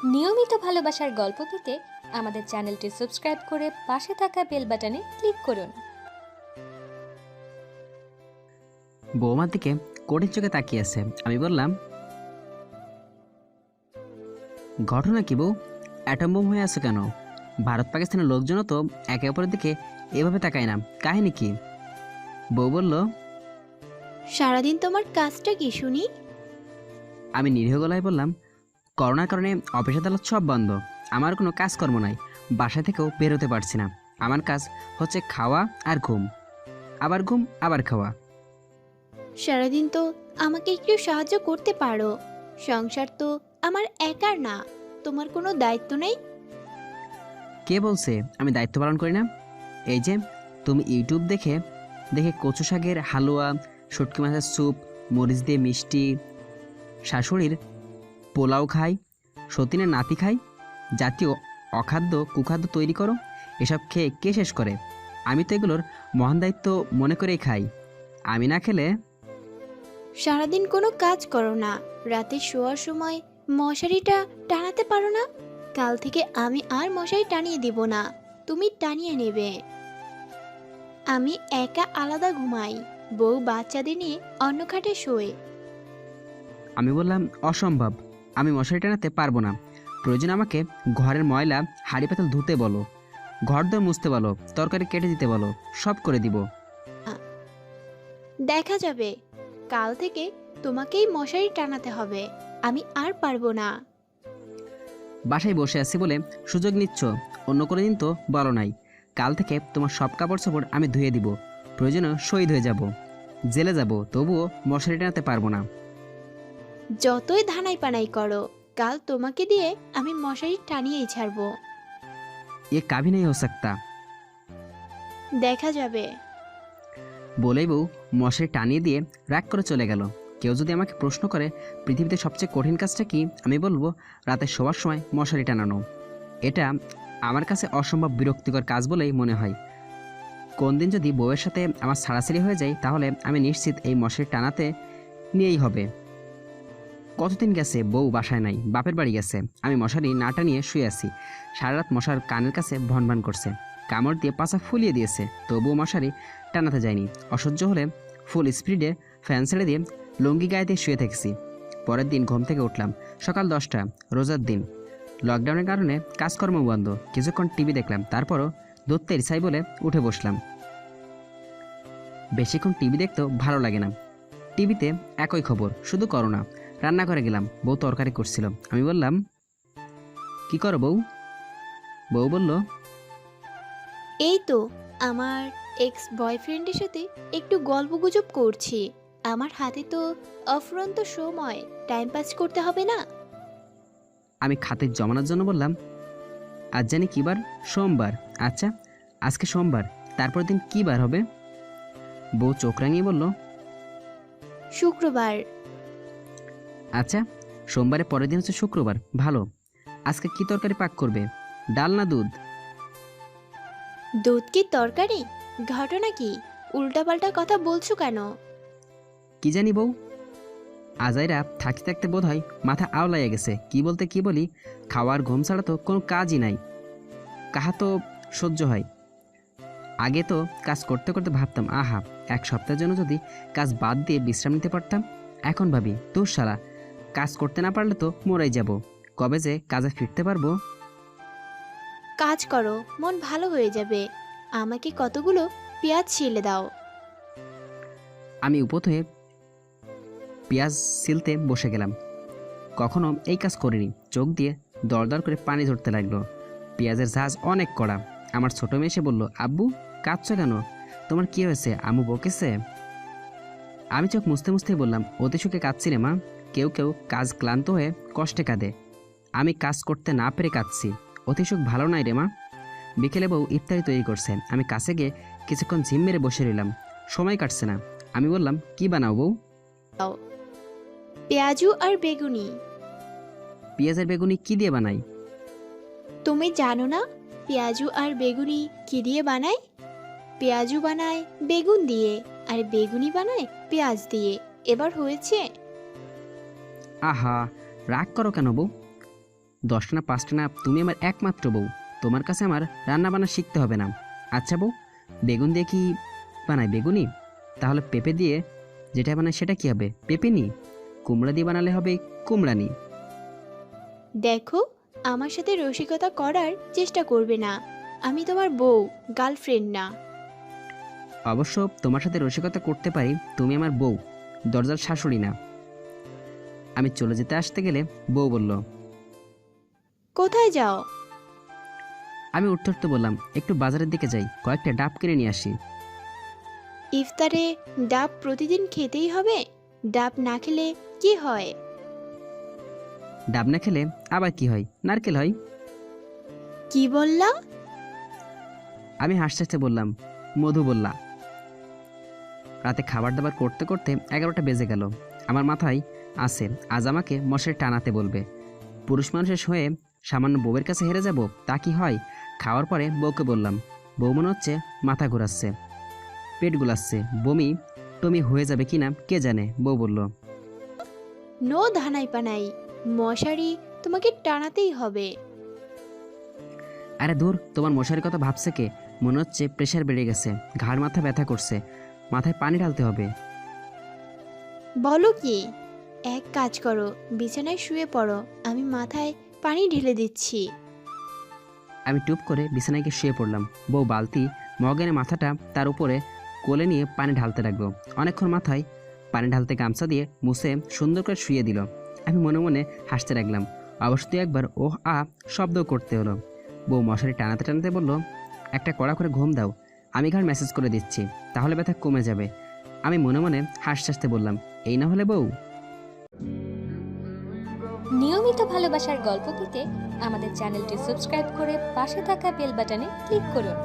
নিয়মিত ভালোবাসার গল্প পেতে আমাদের চ্যানেলটি সাবস্ক্রাইব করে পাশে থাকা বেল বাটনে ক্লিক করুন। বৌমার দিকে কঠিন চোখে তাকিয়ে আছে। আমি বললাম, ঘটনা কি বউ? অ্যাটম বোম হয়ে আছে কেন? ভারত পাকিস্তানের লোকজনও তো একে অপরের দিকে এভাবে তাকায় না, কাহিনী কি? বউ বলল, সারাদিন তোমার কাজটা কি শুনি? আমি নিরীহ গলায় বললাম, করোনার কারণে অফিস আদালত সব বন্ধ। আমার কোনো কাজকর্ম নাই, বাসা থেকেও বেরোতে পারছি না। আমার কাজ হচ্ছে খাওয়া আর ঘুম, আবার ঘুম আবার খাওয়া। সারাদিন তো আমাকে একটু সাহায্য করতে পারো। সংসার তো আমার একার না, তোমার কোনো দায়িত্ব নেই? কে বলছে আমি দায়িত্ব পালন করি না? এই যে তুমি ইউটিউব দেখে দেখে কচু শাকের হালুয়া, শুটকি মাছের স্যুপ, মরিচ দিয়ে মিষ্টি, শাশুড়ির পোলাও খাই, সতীনের নাতি খাই, জাতীয় অখাদ্য কুখাদ্য তৈরি করো। এসব খেয়ে কে শেষ করে? আমি তো এগুলোর মহান দায়িত্ব মনে করেই খাই। আমি না খেলে সারাদিন কোনো কাজ করো না, রাতে শোয়ার সময় মশারিটা টানাতে পারো না? কাল থেকে আমি আর মশারি টানিয়ে দিব না, তুমি টানিয়ে নেবে। আমি একা আলাদা ঘুমাই, বউ বাচ্চাদের নিয়ে অন্য খাটে শোয়। আমি বললাম, অসম্ভব, আমি মশারি টানাতে পারবো না। প্রয়োজন আমাকে ঘরের ময়লা হাঁড়ি পাতাল ধুতে বলো, ঘর দর মুছতে বলো, তরকারি কেটে দিতে বলো, সব করে দিব। দেখা যাবে, কাল থেকে তোমাকেই মশারি টানাতে হবে, আমি আর পারবো না। বাসায় বসে আছি বলে সুযোগ নিচ্ছ, অন্য কোনো দিন তো বলো নাই। কাল থেকে তোমার সব কাপড় চোপড় আমি ধুয়ে দিব, প্রয়োজনে শহীদ হয়ে যাব, জেলে যাব, তবুও মশারি টানাতে পারবো না। যতই ধানাই পানাই করো, কাল তোমাকে দিয়ে আমি মশারি টানিয়েই ছাড়বো। এ কাভি নেই হো সকতা। দেখা যাবে। বলেই বউ মশারি টানিয়ে দিয়ে রাগ করে চলে গেল। কেউ যদি আমাকে প্রশ্ন করে পৃথিবীতে সবচেয়ে কঠিন কাজটা কি, আমি বলবো রাতে শোয়ার সময় মশারি টানানো। এটা আমার কাছে অসম্ভব বিরক্তিকর কাজ বলেই মনে হয়। কোন দিন যদি বউয়ের সাথে আমার ছাড়াছাড়ি হয়ে যায়, তাহলে আমি নিশ্চিত এই মশারি টানাতে নিয়েই হবে। কতদিন গেছে বউ বাসায় নাই, বাপের বাড়ি গেছে। আমি মশারি না টানিয়ে শুয়ে আছি। সারা রাত মশার কানের কাছে ভনভন করছে, কামড় দিয়ে পাছা ফুলিয়ে দিয়েছে, তবুও মশারি টানাতে যায়নি। অসহ্য হলে ফুল স্পিডে ফ্যান ছেড়ে দিয়ে লুঙ্গি গায়ে দিয়ে শুয়ে থেকেছি। পরের দিন ঘুম থেকে উঠলাম সকাল 10টা, রোজার দিন। লকডাউনের কারণে কাজকর্ম বন্ধ। কিছুক্ষণ টিভি দেখলাম, তারপরও ধরতে ইচ্ছাই বলে উঠে বসলাম। বেশিক্ষণ টিভি দেখতেও ভালো লাগে না। টিভিতে একই খবর, শুধু করোনা। রান্নাঘরে গেলাম, বউ তরকারি করছিল। আমি বললাম, কি করো বউ? বউ বলল, এই তো আমার এক্স বয়ফ্রেন্ডের সাথে একটু গল্পগুজব করছি। আমার হাতে তো অফুরন্ত সময়, টাইম পাস করতে হবে না? আমি খাতের জমানোর জন্য বললাম, আজ জানি কী বার? সোমবার। আচ্ছা, আজকে সোমবার, তারপর দিন কী বার হবে? বউ চোখ রাঙিয়ে বলল, শুক্রবার। আচ্ছা, সোমবারের পরের দিন হচ্ছে শুক্রবার। ভালো। আজকে কি তরকারি পাক করবে? ডাল না দুধ? দুধ কি তরকারি? ঘটনা কি? উল্টাপাল্টা কথা বলছো কেন? কি জানি বউ, আজাইরা থাকতে থাকতে বোধ হয় মাথা আওলাইয়া গেছে। কি বলতে কি বলি, খাওয়ার ঘুম ছাড়া তো কোনো কাজই নাই। কাহা তো সহ্য হয়। আগে তো কাজ করতে করতে ভাবতাম, আহা, এক সপ্তাহের জন্য যদি কাজ বাদ দিয়ে বিশ্রাম নিতে পারতাম। এখন ভাবি, তোর শালা, কাজ করতে না পারলে তো মরেই যাব। কবে যে কাজে ফিরতে পারবো? কাজ করো, মন ভালো হয়ে যাবে। আমাকে কতগুলো পেঁয়াজ ছিলে দাও। আমি উপত হয়ে পেঁয়াজ ছিলতে বসে গেলাম। কখনো এই কাজ করিনি। চোখ দিয়ে দরদর করে পানি ঝরতে লাগলো। পেঁয়াজের ঝাঁজ অনেক কড়া। আমার ছোট মেয়ে এসে বলল, আব্বু, কাঁদছো কেন? তোমার কি হয়েছে? আম্মু বকেছে? আমি চোখ মুছতে মুছতেই বললাম, অতি সুখে কাঁদছি রে মা। কেউ কেউ কাজ ক্লান্ত হয়ে কষ্টে কাঁদে, আমি কাজ করতে না পেরে কাঁদছি। অতি সুখ ভালো নাই রে মা। বিকেলে বউ ইফতারি তৈরি করছে। আমি কাছে গিয়ে কিছুক্ষণ ঝিম মেরে বসে রইলাম। সময় কাটছে না। আমি বললাম, কি বানাও বউ? দাও, পেঁয়াজু আর বেগুনি। পেঁয়াজের বেগুনি কি দিয়ে বানাই? তুমি জানো না পেঁয়াজু আর বেগুনি কি দিয়ে বানায়? পেঁয়াজু বানায় বেগুন দিয়ে, আর বেগুনি বানায় পেঁয়াজ দিয়ে। এবার হয়েছে? আহা, রাগ করো কেন বউ? 10টা না 5টা না, তুমি আমার একমাত্র বউ। তোমার কাছে আমার রান্না বান্না শিখতে হবে না। আচ্ছা বউ, বেগুন দিয়ে কি বানায়? বেগুনি? তাহলে পেঁপে দিয়ে যেটা বানায় সেটা কি হবে? পেঁপেনি? কুমড়া দিয়ে বানালে হবে কুমড়ানি। দেখো, আমার সাথে রসিকতা করার চেষ্টা করবে না। আমি তোমার বউ, গার্লফ্রেন্ড না। অবশ্য তোমার সাথে রসিকতা করতে পারি, তুমি আমার বউ, দরজার শাশুড়ি না। আমি চলে যেতে আসতে গেলে বউ বলল, কোথায় যাও? আমি উঠতে উঠতে বললাম, একটু বাজারের দিকে যাই, কয়েকটা ডাব কিনে নিয়ে আসি। ইফতারে ডাব প্রতিদিন খেতেই হবে? ডাব না খেলে কি হয়? ডাব না খেলে আবার কি হয়? নারকেল হয়। কি বললা? আমি হাসতে হাসতে বললাম, মধু বললা। রাতে খাবার দাবার করতে করতে 11টা বেজে গেল। আমার মাথায় আছে আজ আমাকে মশারি টানাতে বলবে। পুরুষ মানুষের হয়ে সামান্য বউয়ের কাছে হেরে যাব, তা কি হয়? খাওয়ার পরে বউকে বললাম, বউ মনে হচ্ছে মাথা ঘোরাচ্ছে, পেট গুলাচ্ছে, বমি টমি হয়ে যাবে কিনা কে জানে। বউ বলল, নো ধানাই পানাই, মশারি তোমাকে টানাতেই হবে। আরে দূর, তোমার মশারির কথা ভাবছে কে? মনে হচ্ছে প্রেশার বেড়ে গেছে, ঘাড় মাথা ব্যথা করছে, মাথায় পানি ঢালতে হবে। বলো কি? এক কাজ করো, বিছানায় শুয়ে পড়ো, আমি মাথায় পানি ঢেলে দিচ্ছি। আমি টুপ করে বিছানায় গিয়ে শুয়ে পড়লাম। বউ বালতি মগ এনে মাথাটা তার উপরে কোলে নিয়ে পানি ঢালতে লাগলো। অনেকক্ষণ মাথায় পানি ঢালতে গামছা দিয়ে মুছে সুন্দর করে শুয়ে দিল। আমি মনে মনে হাসতে লাগলাম। অবশ্যই একবার ওহ আ শব্দ করতে হলো। বউ মশারি টানাতে টানাতে বলল, একটা কড়া করে ঘুম দাও, আমি ঘাড় মেসেজ করে দিচ্ছি, তাহলে ব্যথা কমে যাবে। আমি মনে মনে হাসতে হাসতে বললাম, এই না হলে বউ। নিয়মিত ভালোবাসার গল্প পেতে আমাদের চ্যানেলটি সাবস্ক্রাইব করে পাশে থাকা বেল বাটনে ক্লিক করুন।